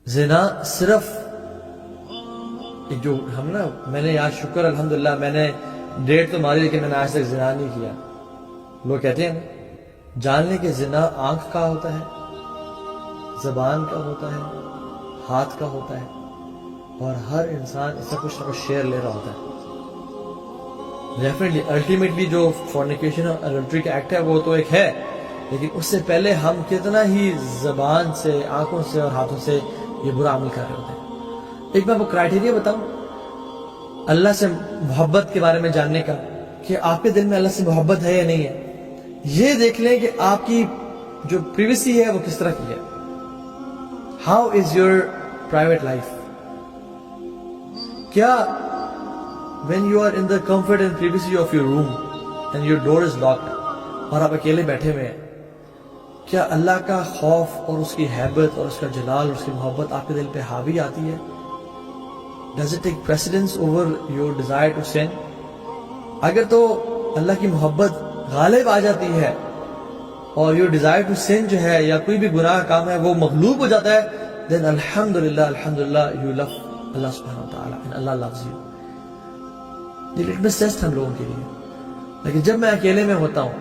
زنا صرف جو ہم نا میں نے آج شکر الحمدللہ میں نے ڈیٹ تو ماری لیکن میں نے آج تک زنا نہیں کیا. لوگ کہتے ہیں جان لیں کہ زنا آنکھ کا ہوتا ہے, زبان کا ہوتا ہے, ہاتھ کا ہوتا ہے, اور ہر انسان اس سے کچھ نہ کچھ شیئر لے رہا ہوتا ہے. ڈیفینیٹلی الٹیمیٹلی جو فورنیکیشن اور ایڈلٹری کا ایکٹ ہے وہ تو ایک ہے, لیکن اس سے پہلے ہم کتنا ہی زبان سے, آنکھوں سے اور ہاتھوں سے یہ برا عمل کر رہے ہوتے ہیں. ایک میں وہ کرائٹیریا بتاؤں اللہ سے محبت کے بارے میں جاننے کا, کہ آپ کے دل میں اللہ سے محبت ہے یا نہیں ہے. یہ دیکھ لیں کہ آپ کی جو پریویسی ہے وہ کس طرح کی ہے. How is your private life. کیا when you are in the comfort and privacy of your room and your door is locked اور آپ اکیلے بیٹھے ہوئے ہیں, کیا اللہ کا خوف اور اس کی ہیبت اور اس کا جلال اور اس کی محبت آپ کے دل پہ حاوی آتی ہے؟ Does it take precedence over your desire to sin? اگر تو اللہ کی محبت غالب آ جاتی ہے اور your desire to sin جو ہے یا کوئی بھی گناہ کام ہے وہ مغلوب ہو جاتا ہے, then الحمدللہ you love اللہ سبحانہ وتعالی and Allah loves you. یہ لٹمس ٹیسٹ ہم لوگوں کے لیے. لیکن جب میں اکیلے میں ہوتا ہوں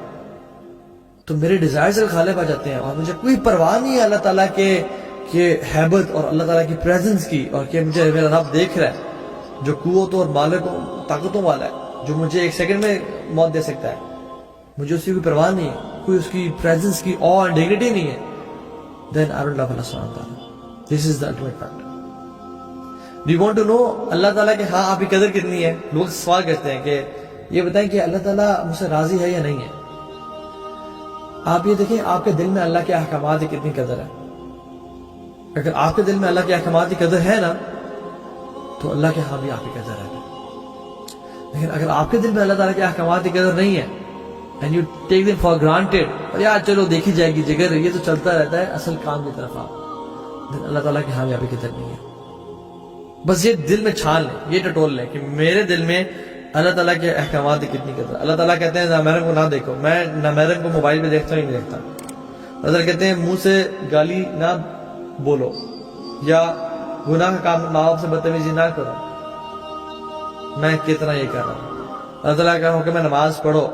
تو میرے ڈیزائرز غالب آ جاتے ہیں اور مجھے کوئی پرواہ نہیں ہے اللہ تعالیٰ کے ہیبت اور اللہ تعالیٰ کی پریزنس کی, اور کہ مجھے میرا رب دیکھ رہا ہے جو قوتوں اور مالک طاقتوں والا ہے, جو مجھے ایک سیکنڈ میں موت دے سکتا ہے. مجھے اس کی کوئی پرواہ نہیں ہے, کوئی اس کی پریزنس کی آ اینڈ ڈگنیٹی نہیں ہے. then I don't love Allah subhanahu wa ta'ala. This is the ultimate fact. Do you want to know اللہ تعالیٰ کہ ہاں آپ کی قدر کتنی ہے؟ لوگ سوال کرتے ہیں کہ یہ بتائیں کہ اللہ تعالیٰ مجھ سے راضی ہے یا نہیں ہے. آپ یہ دیکھیں آپ کے دل میں اللہ کے احکامات کی کتنی قدر ہے. اگر آپ کے دل میں اللہ کے احکامات کی قدر ہے نا تو اللہ کے ہاں بھی آپ کی قدر ہے. لیکن اگر آپ کے دل میں اللہ تعالیٰ کے احکامات کی قدر نہیں ہے and you take them for granted, اور یار چلو دیکھی جائے گی جگر, یہ تو چلتا رہتا ہے, اصل کام کی طرف آپ, then اللہ تعالیٰ کی ہاں بھی آپ کی قدر نہیں ہے. بس یہ دل میں چھان لیں, یہ ٹٹول لیں کہ میرے دل میں اللہ تعالیٰ کے احکامات کی کتنی قدر. اللہ تعالیٰ کہتے ہیں نامحرم کو نہ دیکھو, میں نامحرم کو موبائل پہ دیکھتا ہوں, نہیں دیکھتا. اللہ تعالیٰ کہتے ہیں منہ سے گالی نہ بولو یا گناہ کا کام ماں باپ سے بدتمیزی نہ کرو. میں کتنا یہ کر رہا ہوں. اللہ تعالیٰ کا حکم ہے نماز پڑھو,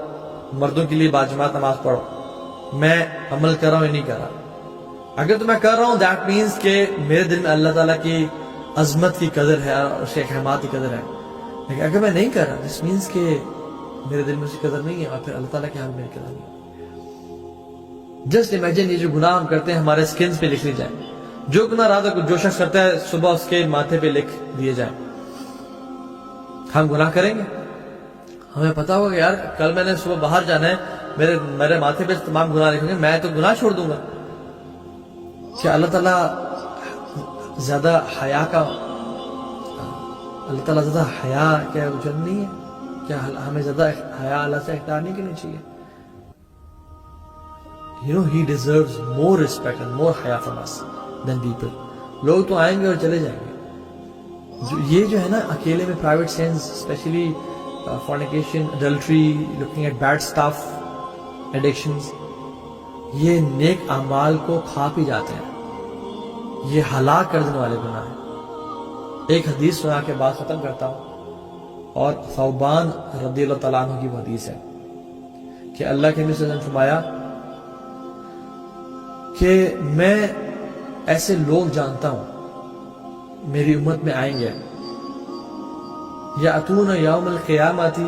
مردوں کے لیے باجماعت نماز پڑھو. میں عمل کر رہا ہوں یا نہیں کر رہا؟ اگر تو میں کر رہا ہوں دیٹ مینس کہ میرے دل میں اللہ تعالیٰ کی عظمت کی قدر ہے اور اس کے احکامات کی قدر ہے. لیکن اگر میں نہیں کر رہا دس مینس کہ میرے دل میں اس کی قدر نہیں ہے, اور پھر اللہ تعالیٰ کے ہاں میری قدر نہیں ہے. جسٹ امیجن یہ جو گناہ ہم کرتے ہیں ہمارے سکنز پہ لکھ لی جائیں. جو گناہ رات کو جو شخص کرتا ہے صبح اس کے ماتھے پہ لکھ دیے جائیں. ہم گناہ کریں گے, ہمیں پتا ہوگا کہ یار کل میں نے صبح باہر جانا ہے, میرے ماتھے پہ تمام گناہ لکھیں گے, میں تو گناہ چھوڑ دوں گا. کیا اللہ تعالیٰ زیادہ حیا کا, اللہ تعالیٰ زیادہ حیا کیا جن نہیں ہے؟ کیا ہمیں زیادہ حیا اللہ سے اختیار نہیں کرنی چاہیے؟ He deserves more respect and more حیا from us than people. لوگ تو آئیں گے اور چلے جائیں گے. یہ جو ہے نا اکیلے میں private sense, specially fornication, adultery, looking at bad stuff, addictions, یہ نیک اعمال کو کھا پی جاتے ہیں. یہ ہلاک کر دینے والے گناہ ہیں. ایک حدیث سنا کے بعد ختم کرتا ہوں, اور ثوبان رضی اللہ تعالیٰ عنہ کی وہ حدیث ہے کہ اللہ کے نبی صلی اللہ علیہ وسلم نے فرمایا کہ میں ایسے لوگ جانتا ہوں میری امت میں آئیں گے, یأتون یوم القیامت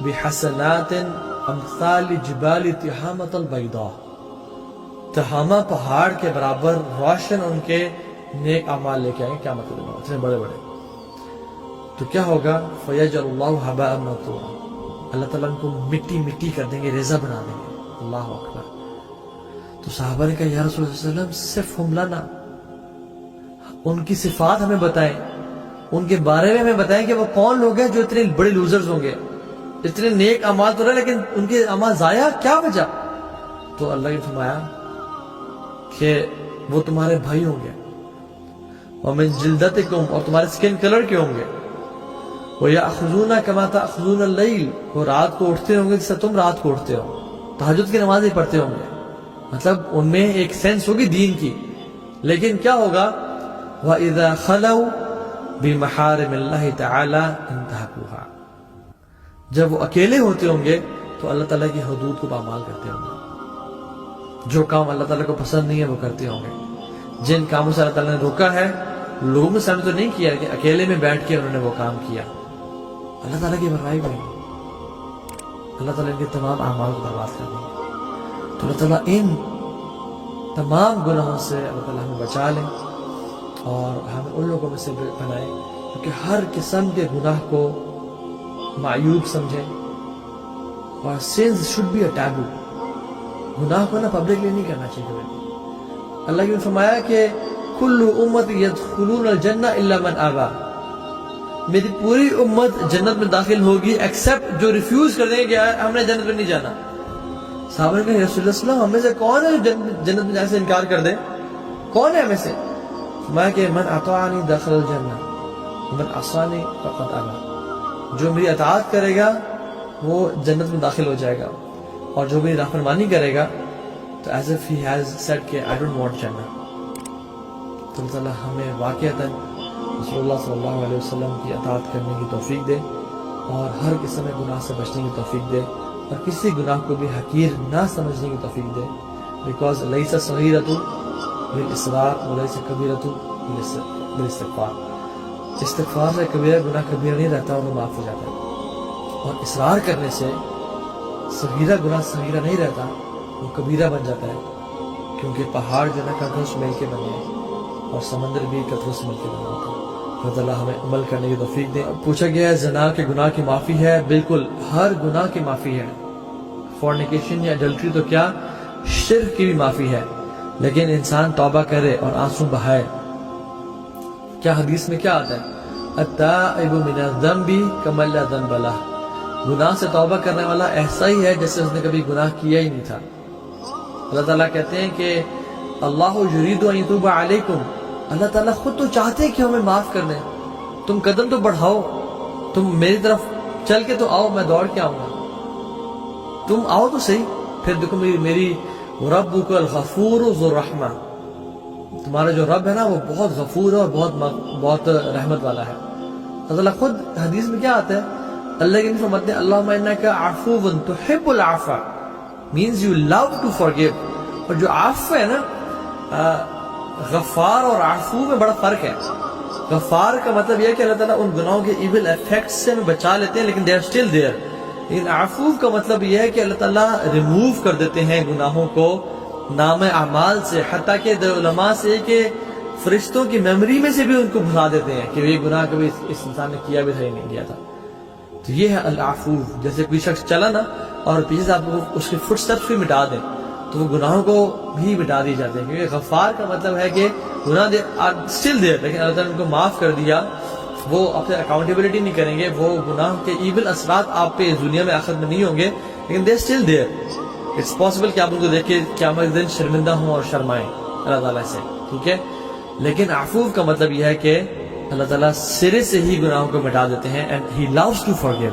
بحسنات امثال جبال تہامۃ البیضاء, تہامہ پہاڑ کے برابر روشن ان کے نیک اعمال لے کے آئیں گے قیامت کے دن, اتنے بڑے بڑے. تو کیا ہوگا؟ فیجعل اللہ ھباء منثورا, اللہ تعالیٰ ان کو مٹی مٹی کر دیں گے, ریزہ بنا دیں گے. اللہ اکبر. تو صحابہ نے کہا یا رسول اللہ صلی اللہ علیہ وسلم صفہم لنا, ان کی صفات ہمیں بتائیں, ان کے بارے میں ہمیں بتائیں کہ وہ کون لوگ ہیں جو اتنے بڑے لوزرز ہوں گے, اتنے نیک اعمال تو رہے لیکن ان کے اعمال ضائع, کیا وجہ؟ تو اللہ نے فرمایا کہ وہ تمہارے بھائی ہوں گے, وَمِن جِلْدَتِكُمْ, اور تمہارے سکن کلر کے ہوں گے, وَيَأْخُذُونَ كَمَا تَأْخُذُونَ اللَّيْلِ, وہ رات کو اٹھتے ہوں گے جیسے تم رات کو اٹھتے ہو, تہجد کی نمازیں پڑھتے ہوں گے. مطلب ان میں ایک سینس ہوگی دین کی, لیکن کیا ہوگا وَإِذَا خَلَوْا بِمَحَارِمِ اللَّهِ تَعَالَى انتهكوها. جب وہ اکیلے ہوتے ہوں گے تو اللہ تعالیٰ کی حدود کو پامال کرتے ہوں گے. جو کام اللہ تعالیٰ کو پسند نہیں ہے وہ کرتے ہوں گے. جن کاموں سے اللہ تعالیٰ نے روکا ہے لوگوں کے سامنے تو نہیں کیا کہ اکیلے میں بیٹھ کے انہوں نے وہ کام کیا. اللہ تعالیٰ کی برائے ہوئی, اللہ تعالیٰ ان کے تمام اعمال کو برباد کر دیں گے. تو اللہ تعالیٰ ان تمام گناہوں سے اللہ تعالیٰ ہمیں بچا لیں اور ہمیں ان لوگوں میں سے بنائے کیونکہ ہر قسم کے گناہ کو معیوب سمجھیں. اور sins should be a taboo. گناہ کو نا پبلکلی نہیں کرنا چاہیے. اللہ نے فرمایا کہ کل امت یدخلون الجنہ الا من ابا, میری پوری امت جنت میں داخل ہوگی ایکسپٹ جو ریفیوز کر دیں کہ ہم نے جنت میں نہیں جانا. صحابہ نے کہا رسول اللہ صلی اللہ علیہ وسلم ہمیں سے کون ہے جو جنت میں جانے سے انکار کر دے؟ کون ہے ہمیں سے؟ فرمایا کہ من اطاعنی دخل الجنہ ومن عصانی فقد ابا, جو میری اطاعت کرے گا وہ جنت میں داخل ہو جائے گا اور جو میری نافرمانی کرے گا تو as if he has said کہ آئی ڈونٹ وانٹ جنہ. تو اللہ تعالیٰ ہمیں واقعتاً رسول اللہ صلی اللہ علیہ وسلم کی اطاعت کرنے کی توفیق دے اور ہر قسم کے گناہ سے بچنے کی توفیق دے اور کسی گناہ کو بھی حقیر نہ سمجھنے کی توفیق دے. بیکاز لیس صغیرۃ بالاصرار ولیس کبیرۃ بالاستغفار. استغفار سے کبیرہ گناہ کبیرہ نہیں رہتا اور وہ معاف ہو جاتا ہے, اور اصرار کرنے سے صغیرہ گناہ صغیرہ نہیں رہتا, وہ کبیرہ بن جاتا ہے. کیونکہ پہاڑ جو ہے قطروں سے مل کے بنے ہیں اور سمندر بھی قطروں سے مل کے بنا ہوتا ہے. اللہ تعالیٰ ہمیں عمل کرنے کی توفیق دے. پوچھا گیا ہے زنا کے گناہ کی معافی ہے؟ بالکل ہر گناہ کی معافی ہے. فورنیکیشن یا اڈلٹری تو کیا, شرک کی بھی معافی ہے. لیکن انسان توبہ کرے اور آنسو بہائے. کیا حدیث میں کیا آتا ہے؟ التائب من الذنب کمن لا ذنب لہ. گناہ سے توبہ کرنے والا ایسا ہی ہے جیسے اس نے کبھی گناہ کیا ہی نہیں تھا. اللہ تعالیٰ کہتے ہیں کہ اللہ یرید ان یتوب علیکم, اللہ تعالیٰ خود تو چاہتے ہیں کہ ہمیں معاف کر دیں. تم قدم تو بڑھاؤ, تم میری طرف چل کے تو آؤ, میں دوڑ کے آؤں گا. تم آؤ تو صحیح. پھر دیکھو میری ربک الغفور ذو الرحمہ, تمہارا جو رب ہے نا وہ بہت غفور ہے اور بہت رحمت والا ہے. اللہ تعالیٰ خود حدیث میں کیا آتا ہے, اللہ کے فرماتے ہیں اللہم انک عفو تحب العفو, means you love to forgive. اور جو عفو ہے نا, غفار اور عفو میں بڑا فرق ہے. غفار کا مطلب یہ ہے کہ اللہ تعالیٰ ان گناہوں کے ایول ایفیکٹس سے ہمیں بچا لیتے ہیں لیکن they are still there. لیکن عفو کا مطلب یہ ہے کہ اللہ تعالیٰ ریموو کر دیتے ہیں گناہوں کو نام اعمال سے, حتیٰ کہ علماء سے کہ فرشتوں کی میموری میں سے بھی ان کو بھلا دیتے ہیں کہ یہ گناہ کبھی اس انسان نے کیا بھی تھا یا نہیں کیا تھا. تو یہ ہے العفو. جیسے کوئی شخص چلا نا اور پیچھے سے آپ کو اس کے فٹ سٹیپس بھی مٹا دیں تو وہ گناہوں کو بھی مٹا دی جاتے ہیں. کیونکہ غفار کا مطلب ہے کہ گناہ اسٹل دیر, لیکن اللہ تعالیٰ نے ان کو معاف کر دیا. وہ اپنے اکاؤنٹیبلٹی نہیں کریں گے, وہ گناہ کے ایول اثرات آپ پہ اس دنیا میں آخرت میں نہیں ہوں گے, لیکن they still there. It's possible کہ آپ ان کو دیکھ کے قیامت دن شرمندہ ہوں اور شرمائیں اللہ تعالیٰ سے, ٹھیک ہے. لیکن عفو کا مطلب یہ ہے کہ اللہ تعالیٰ سرے سے ہی گناہوں کو مٹا دیتے ہیں, and he loves to forgive.